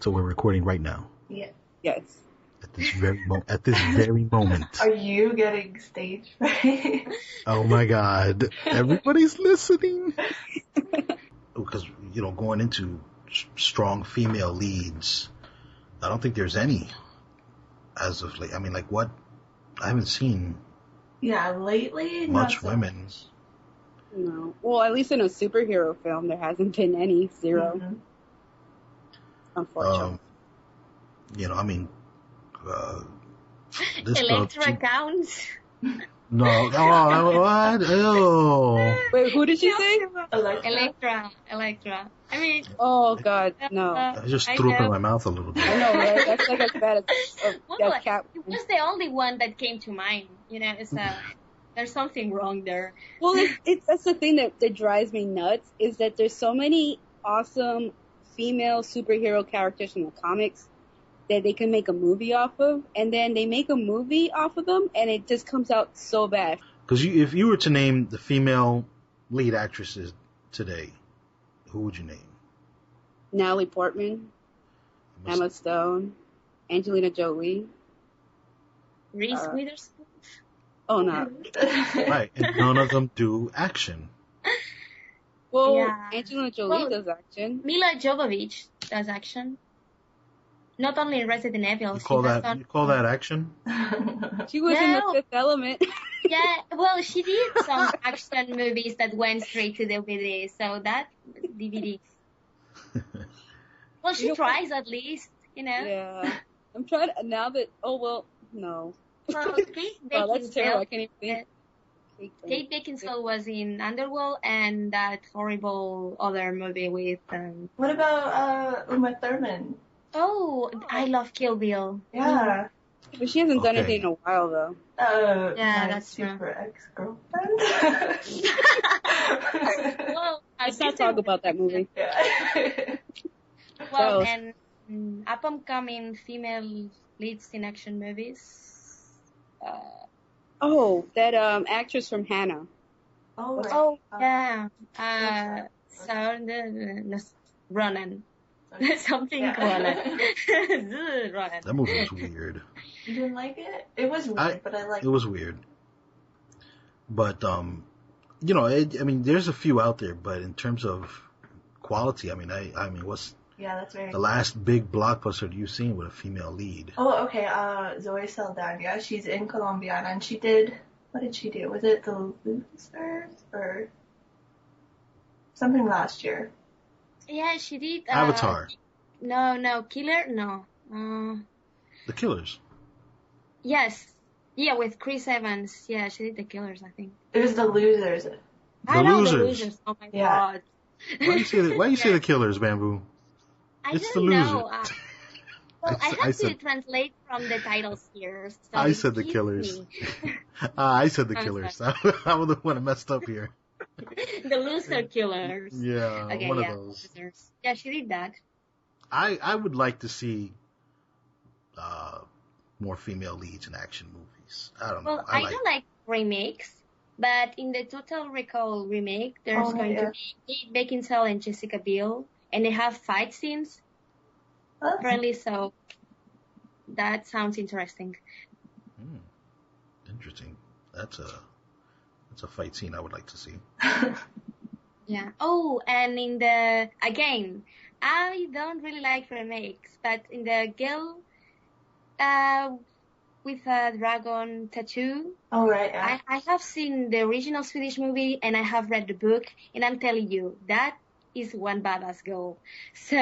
So we're recording right now. Yeah. Yes. At this very moment. Are you getting stage fright? Oh my God! Everybody's listening. Because going into strong female leads, I don't think there's any as of late. I mean, like what? I haven't seen. Yeah, lately much not so women. much. No. Well, at least in a superhero film, there hasn't been any. Zero. Mm-hmm. Unfortunately. I mean, this Electra counts. No. Oh, what? Ew. Wait, who did she say? Electra. I mean. Oh God, no. I just threw up in my mouth a little bit. I know, right? That's like as bad as Well, cat. it was the only one that came to mind. It's there's something wrong there. Well, that's the thing that drives me nuts is that there's so many awesome female superhero characters from the comics that they can make a movie off of, and then they make a movie off of them, and it just comes out so bad. Because if you were to name the female lead actresses today, who would you name? Natalie Portman, Emma Stone, Angelina Jolie, Reese Witherspoon. Oh no! Right, and none of them do action. Well, Yeah. Angelina Jolie does action. Mila Jovovich does action. Not only in Resident Evil. You call that action? She was in The Fifth Element. Yeah, well, she did some action movies that went straight to DVD, so that DVD. Well, she tries at least, Yeah. I'm trying to, now that, no. Well, Kate Oh, that's terrible. I can't even think. Kate Beckinsale was in Underworld and that horrible other movie with. What about Uma Thurman? Oh, I love Kill Bill. Yeah. But she hasn't done anything in a while, though. Yeah, my that's true. super ex-girlfriend. Well, Let's not talk about that movie. Yeah. Well, and up-and-coming female leads in action movies. That actress from Hannah. Oh, yeah. Ronan. Something Ronan. Ronan. That movie was weird. You didn't like it? It was weird, but I liked it. It was weird. But, I mean, there's a few out there, but in terms of quality, I mean, what's that's very the last big blockbuster you've seen with a female lead? Oh, okay. Zoe Saldana. She's in Colombiana, and she did. What did she do? Was it The Losers or something last year? Yeah, she did. Avatar. No, Killer. No. The Killers. Yes. Yeah, with Chris Evans. Yeah, she did The Killers, I think. It was The Losers. I know Losers. The Losers. Oh my Yeah. God. Why you say The Killers, Bamboo? I It's don't The know. Losers. Well, I have to said- translate from the titles here. So I said The excuse Killers. me. I said The I'm Killers. I'm the one that messed up here. The Loser Killers. Yeah, Okay, one yeah, of those. Losers. Yeah, she did that. I would like to see more female leads in action movies. I don't know. Well, I don't like remakes, but in the Total Recall remake, there's going to be Kate Beckinsale and Jessica Biel, and they have fight scenes, apparently, so that sounds interesting. Interesting. That's a fight scene I would like to see. Yeah. Oh, and again, I don't really like remakes, but in the girl with a dragon tattoo. Oh, right. Yeah. I have seen the original Swedish movie and I have read the book, and I'm telling you, that is one badass girl. So.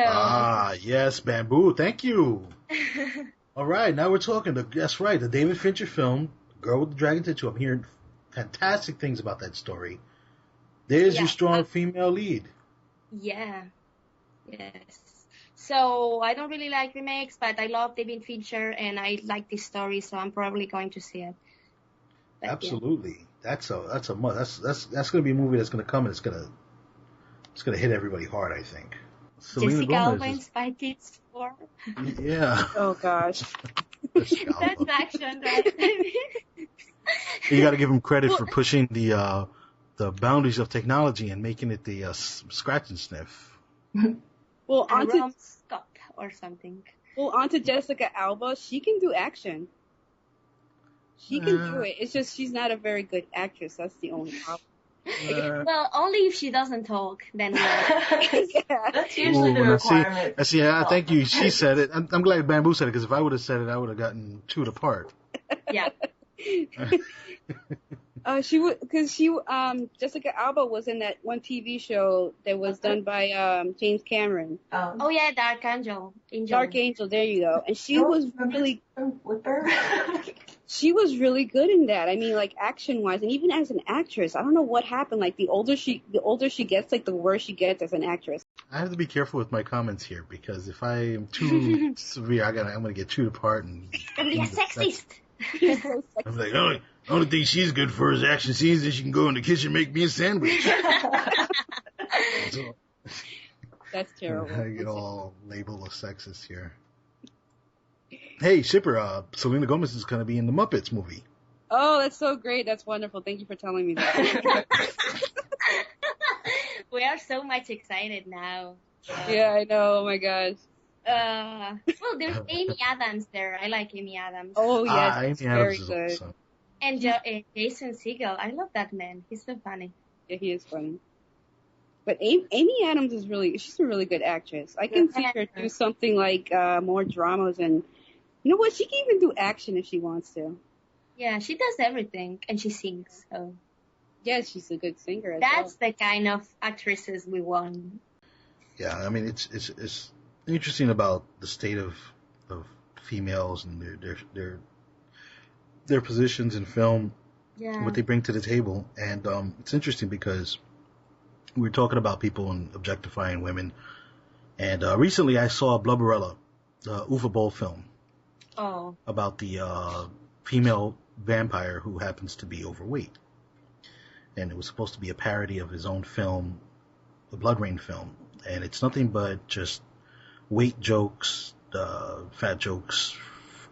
Yes, Bamboo. Thank you. All right, now we're talking. That's right, the David Fincher film, Girl with the Dragon Tattoo. I'm hearing fantastic things about that story. There's your strong female lead. Yeah. Yes. So I don't really like remakes, but I love David Fincher and I like this story, so I'm probably going to see it. But, Absolutely. Yeah. That's a must. That's going to be a movie that's going to come and it's going to hit everybody hard, I think. Jessica Alba's Spy Kids 4. Yeah. Oh gosh. That's action, right? You got to give him credit for pushing the boundaries of technology and making it the scratch and sniff. Well, Rom Scott or something. Well, on to Jessica Alba. She can do action. She can do it. It's just she's not a very good actress. That's the only problem. Well, only if she doesn't talk, then That's usually the requirement. Thank you. She said it. I'm glad Bamboo said it, because if I would have said it, I would have gotten chewed apart. Yeah. Jessica Alba was in that one TV show that was done by James Cameron. Oh yeah, Dark Angel. Dark Angel, there you go. And she was really Whipper. She was really good in that. I mean, like action wise, and even as an actress, I don't know what happened. Like the older she gets, like the worse she gets as an actress. I have to be careful with my comments here, because if I am too severe, I'm gonna get chewed apart and be a sexist. I'm like, only thing she's good for is action scenes, and she can go in the kitchen and make me a sandwich. That's terrible. I get all labeled a sexist here. Hey, Shipper, Selena Gomez is going to be in the Muppets movie. Oh, that's so great. That's wonderful. Thank you for telling me that. We are so much excited now. Yeah, I know. Oh, my gosh. Well, there's Amy Adams there. I like Amy Adams. Oh, yes. Amy very Adams good. is awesome. And Jason Segel. I love that man. He's so funny. Yeah, he is funny. But Amy Adams she's a really good actress. I can see her do something like more dramas, and you know what? She can even do action if she wants to. Yeah, she does everything, and she sings. So yeah, she's a good singer as that's the kind of actresses we want. Yeah, I mean it's interesting about the state of females and their positions in film, what they bring to the table, and it's interesting because we're talking about people and objectifying women, and recently I saw Blubberella, the Uwe Boll film, about the female vampire who happens to be overweight, and it was supposed to be a parody of his own film, the Blood Rain film, and it's nothing but just weight jokes, fat jokes,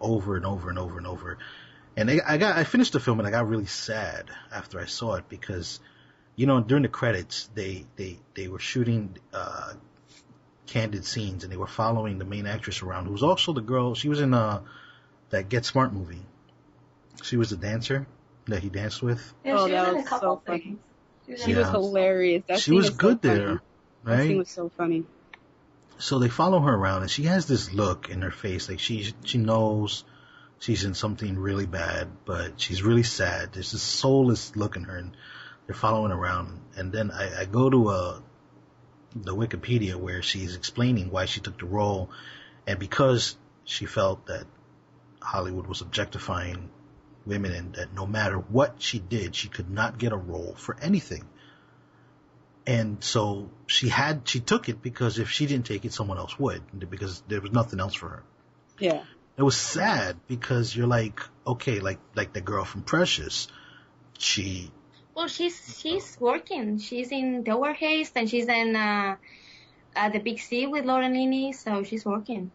over and over and over and over. And I finished the film and I got really sad after I saw it, because, you know, during the credits they were shooting candid scenes, and they were following the main actress around, who was also the girl. She was in that Get Smart movie. She was the dancer that he danced with. Yeah, she was in was a couple so funny. things. She was hilarious. She was good so there, right? That scene was so funny. So they follow her around, and she has this look in her face, like she knows she's in something really bad, but she's really sad. There's this soulless look in her, and they're following her around. And then I go to the Wikipedia where she's explaining why she took the role, and because she felt that Hollywood was objectifying women, and that no matter what she did, she could not get a role for anything. And so she took it, because if she didn't take it, someone else would, because there was nothing else for her. Yeah. It was sad, because you're like, okay, like the girl from Precious, she's working. She's in Tower Haste, and she's in The Big C with Lauren Linney, so she's working.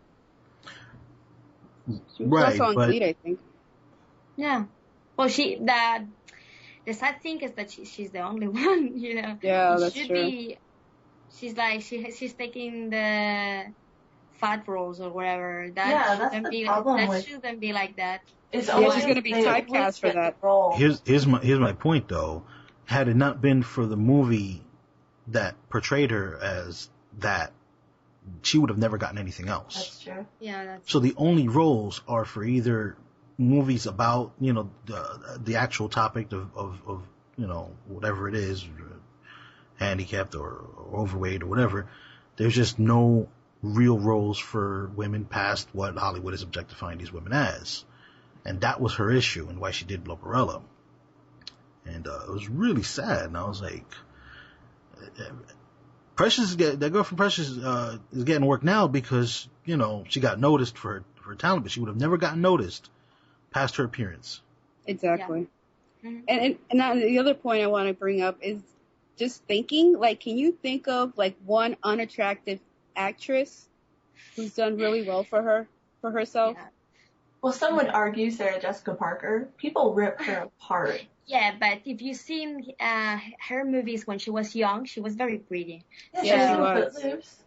She was also on Tweet, I think. Yeah. Well, the sad thing is that she's the only one, you know. Yeah, that's true. She's like, she's taking the fat roles or whatever. That's the problem. That shouldn't be like that. She's going to be typecast for that role. Here's my point, though. Had it not been for the movie that portrayed her as that, she would have never gotten anything else. That's true. Yeah. So the only roles are for either movies about, you know, the actual topic of you know, whatever it is, handicapped or overweight or whatever. There's just no real roles for women past what Hollywood is objectifying these women as. And that was her issue, and why she did Blubberella. And it was really sad, and I was like, Precious, that girl from Precious is getting work now because, you know, she got noticed for her talent, but she would have never gotten noticed past her appearance. Exactly. Yeah. Mm-hmm. And the other point I want to bring up is just thinking, like, can you think of, like, one unattractive actress who's done really well for herself? Yeah. Well, some would argue Sarah Jessica Parker. People rip her apart. Yeah, but if you've seen her movies when she was young, she was very pretty. Yeah, she was.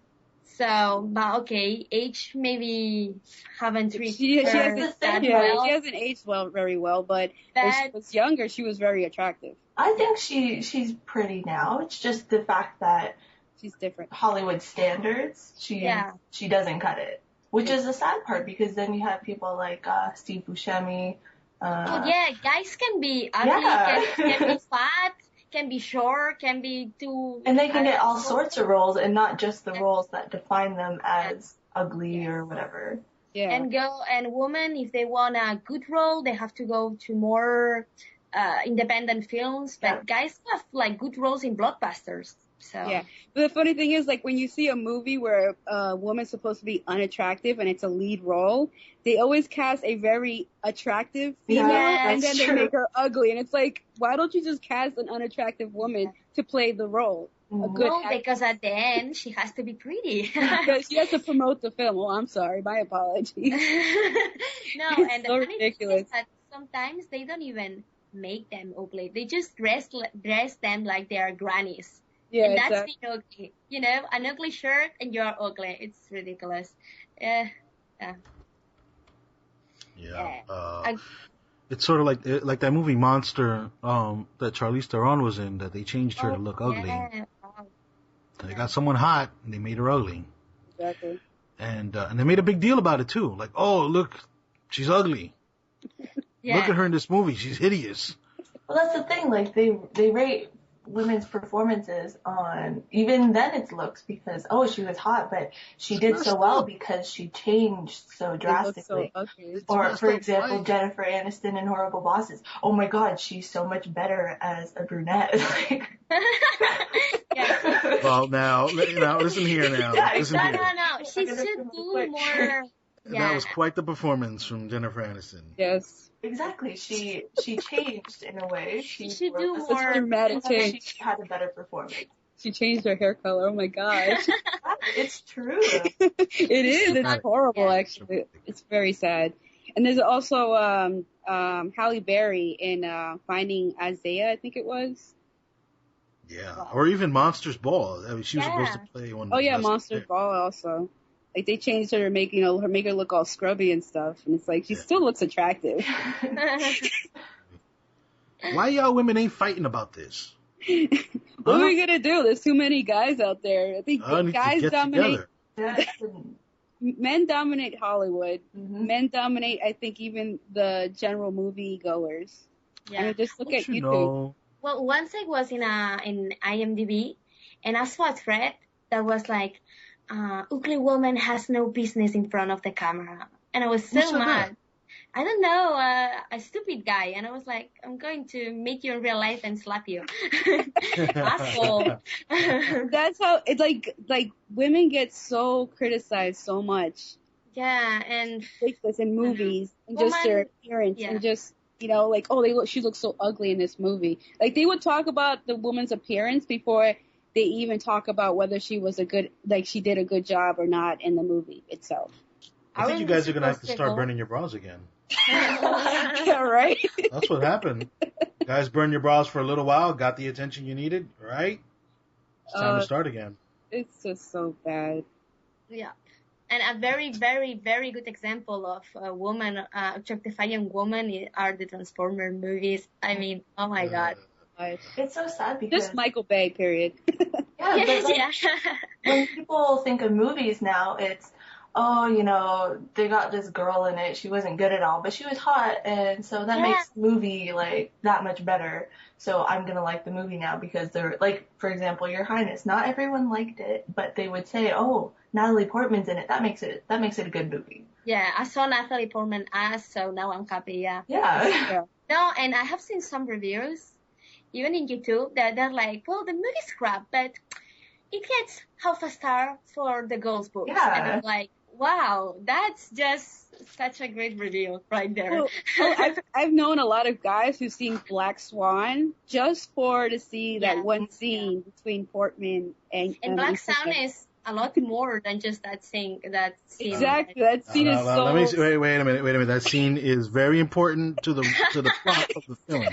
So, but okay, age maybe haven't treated She her hasn't, that yeah, well. she hasn't aged very well, but when she was younger, she was very attractive. I think she's pretty now. It's just the fact that she's different. Hollywood standards, she doesn't cut it. Which is the sad part, because then you have people like Steve Buscemi. Guys can be ugly, can be fat, can be short, can be too... And they can get all sorts of roles, and not just the roles that define them as ugly or whatever. Yeah. And women, if they want a good role, they have to go to more independent films. But guys have like good roles in blockbusters. So. Yeah. But the funny thing is, like, when you see a movie where a woman's supposed to be unattractive and it's a lead role, they always cast a very attractive female and then they make her ugly. And it's like, why don't you just cast an unattractive woman to play the role? Because at the end, she has to be pretty. Because she has to promote the film. Oh, I'm sorry. My apologies. No, and the funny thing is that sometimes they don't even make them ugly. They just dress them like they are grannies. Yeah, and that's being ugly. You know, an ugly shirt and you're ugly. It's ridiculous. Yeah. It's sort of like that movie Monster that Charlize Theron was in, that they changed her to look ugly. They got someone hot and they made her ugly. Exactly. And they made a big deal about it too. Like, oh, look, she's ugly. Look at her in this movie. She's hideous. Well, that's the thing. Like, they rate women's performances on, even then it's looks, because she was hot, but she did so well because she changed so drastically. Or for example, Jennifer Aniston in Horrible Bosses. Oh my God, she's so much better as a brunette. Well, now listen here now. No. She should do more. That was quite the performance from Jennifer Aniston. Yes. Exactly. She changed in a way. She should do more dramatic change. She had a better performance. She changed her hair color. Oh my gosh. It's true. It is. It's horrible, actually. It's very sad. And there's also Halle Berry in Finding Isaiah, I think it was. Yeah. Or even Monsters Ball. I mean, she was supposed to play one. Oh yeah, Monsters Ball also. Like, they changed her to make her look all scrubby and stuff. And it's like, she still looks attractive. Why y'all women ain't fighting about this? What are we going to do? There's too many guys out there. I think guys dominate. Men dominate Hollywood. Mm-hmm. Men dominate, I think, even the general movie goers. Yeah. I mean, just look at YouTube. Well, once I was in IMDb, and I saw a thread that was like, ugly woman has no business in front of the camera. And I was so mad. I don't know, a stupid guy. And I was like, I'm going to meet you in real life and slap you. Asshole. That's how, it's like women get so criticized so much. Yeah, and in movies, and just their appearance, and just, like, she looks so ugly in this movie. Like, they would talk about the woman's appearance before they even talk about whether she did a good job or not in the movie itself. I think you guys are going to have to start burning your bras again. Yeah, right? That's what happened. Guys burn your bras for a little while, got the attention you needed, right? It's time to start again. It's just so bad. Yeah. And a very, very, very good example of a woman, objectifying woman are the Transformer movies. I mean, oh my God. It's so sad because... Just Michael Bay, period. When people think of movies now, it's, they got this girl in it. She wasn't good at all, but she was hot, and so that makes the movie, like, that much better. So I'm gonna like the movie now because they're, like, for example, Your Highness. Not everyone liked it, but they would say, Natalie Portman's in it. That makes it a good movie. Yeah, I saw Natalie Portman so now I'm happy, Yeah. No, and I have seen some reviews, even in YouTube, that they're like, well, the movie's crap, but it gets half a star for the girls' books. Yeah. And I'm like, wow, that's just such a great review right there. I've known a lot of guys who've seen Black Swan just to see that one scene between Portman and Black Swan is a lot more than just that scene. Exactly, that scene is so... Let me see, wait a minute. That scene is very important to the plot of the film.